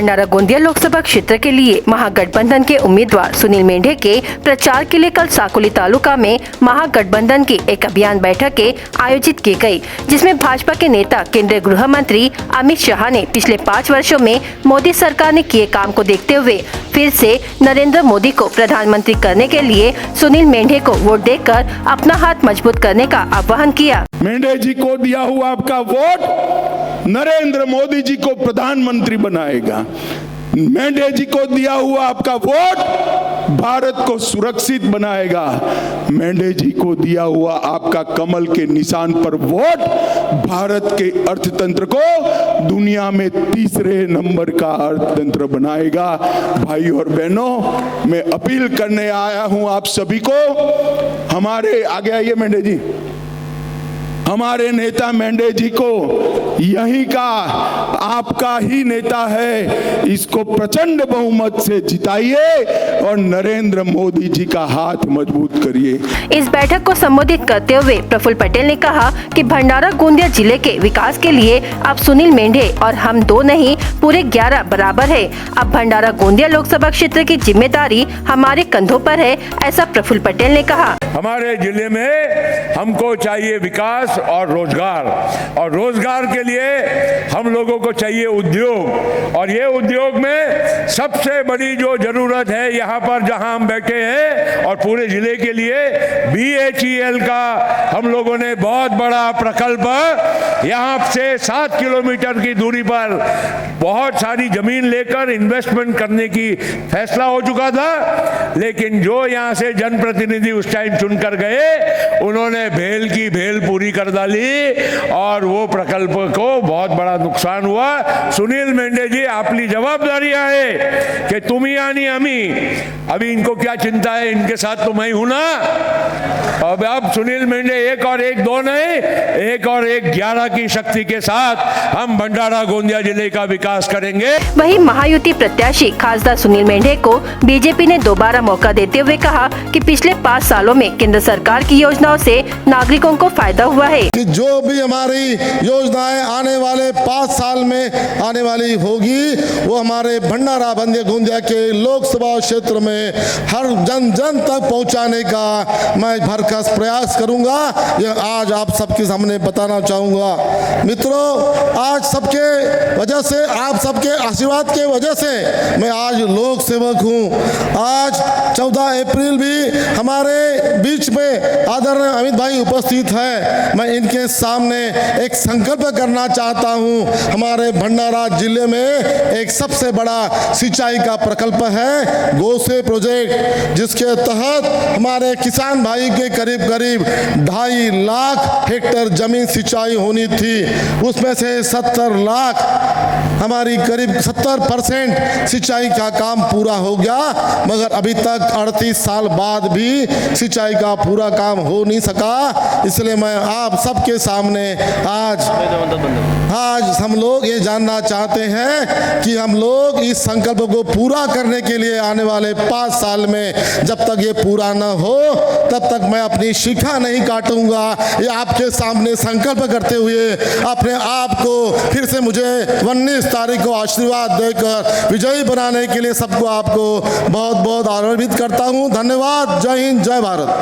भंडारा गोंदिया लोकसभा क्षेत्र के लिए महागठबंधन के उम्मीदवार सुनील मेंढे के प्रचार के लिए कल साकोली तालुका में महागठबंधन की एक अभियान बैठक आयोजित की गई, जिसमें भाजपा के नेता केंद्रीय गृह मंत्री अमित शाह ने पिछले 5 वर्षों में मोदी सरकार ने किए काम को देखते हुए फिर से नरेंद्र मोदी को प्रधानमंत्री करने के लिए सुनील मेंढे को वोट देकर अपना हाथ मजबूत करने का आह्वान किया। मेंढे जी को दिया हुआ आपका वोट नरेंद्र मोदी जी को प्रधानमंत्री बनाएगा। मेंढे जी को दिया हुआ आपका वोट भारत को सुरक्षित बनाएगा। मेंढे जी को दिया हुआ आपका कमल के निशान पर वोट भारत के अर्थतंत्र को दुनिया में तीसरे नंबर का अर्थतंत्र बनाएगा। भाई और बहनों, मैं अपील करने आया हूं आप सभी को, हमारे आगे आइए मेंढे जी, हमारे नेता मेंढे जी को यहीं का आपका ही नेता है, इसको प्रचंड बहुमत से जिताइए और नरेंद्र मोदी जी का हाथ मजबूत करिए। इस बैठक को संबोधित करते हुए प्रफुल्ल पटेल ने कहा कि भंडारा गोंदिया जिले के विकास के लिए अब सुनील मेंढे और हम 2 नहीं पूरे 11 बराबर है। अब भंडारा गोंदिया लोकसभा क्षेत्र की जिम्मेदारी हमारे कंधों पर है, ऐसा प्रफुल्ल पटेल ने कहा। हमारे जिले में हमको चाहिए विकास और रोजगार के लिए हम लोगों को चाहिए उद्योग, और ये उद्योग में सबसे बड़ी जो जरूरत है यहाँ पर जहाँ हम बैठे हैं और पूरे जिले के लिए BHEL का हम लोगों ने बहुत बड़ा प्रकल्प यहाँ से 7 किलोमीटर की दूरी पर बहुत सारी जमीन लेकर इन्वेस्टमेंट करने की फैसला हो चुका था, लेकिन जो यहाँ से जनप्रतिनिधि उस टाइम चुनकर गए उन्होंने भेल की भेल पूरी कर डाली और वो प्रकल्प को बहुत बड़ा नुकसान हुआ। सुनील मेंढे जी, आपकी जवाबदारी है कि तुम ही आनी हमी, अभी इनको क्या चिंता है, इनके साथ तो मैं हूं ना। अब सुनील मेंढे 1 और 1 2 नहीं, 1 और 1 11 की शक्ति के साथ हम भंडारा गोंदिया जिले का विकास करेंगे। वहीं महायुति प्रत्याशी खासदार सुनील मेंढे को बीजेपी ने दोबारा मौका देते हुए कहा कि पिछले 5 सालों में केंद्र सरकार की योजनाओं से नागरिकों को फायदा हुआ है कि जो भी हमारी योजनाएं आने वाले 5 साल में आने वाली होगी वो हमारे भंडारा गोंदिया के लोकसभा क्षेत्र में हर जन जन तक पहुंचाने का मैं भरसक प्रयास करूंगा। यह आज आप सबके सामने बताना चाहूंगा। मित्रों, आज सबके वजह से, आप सबके आशीर्वाद के वजह से मैं आज लोक सेवक हूं। आज 14 अप्रैल भी हमारे बीच में आदरणीय अमित भाई उपस्थित है। मैं इनके सामने एक संकल्प करना चाहता हूं। हमारे भंडारा जिले में एक सबसे बड़ा सिंचाई का प्रकल्प है गोसे प्रोजेक्ट, जिसके तहत हमारे किसान भाई के करीब 2.5 लाख हेक्टेयर जमीन सिंचाई होनी थी। उसमें से 70 लाख, हमारी करीब 70% सिंचाई का काम पूरा हो गया, मगर अभी तक 38 साल बाद भी सिंचाई का पूरा काम हो नहीं सका। इसलिए मैं आप सबके सामने आज हम लोग ये जानना चाहते हैं कि हम लोग इस संकल्प को पूरा करने के लिए आने वाले 5 साल में जब तक ये पूरा न हो तब तक मैं अपनी शिखा नहीं काटूंगा। ये आपके सामने संकल्प करते हुए अपने आप को फिर से मुझे 19 तारीख को आशीर्वाद देकर विजयी बनाने के लिए सबको आपको बहुत बहुत आभारित करता हूँ। धन्यवाद। जय हिंद, जय भारत।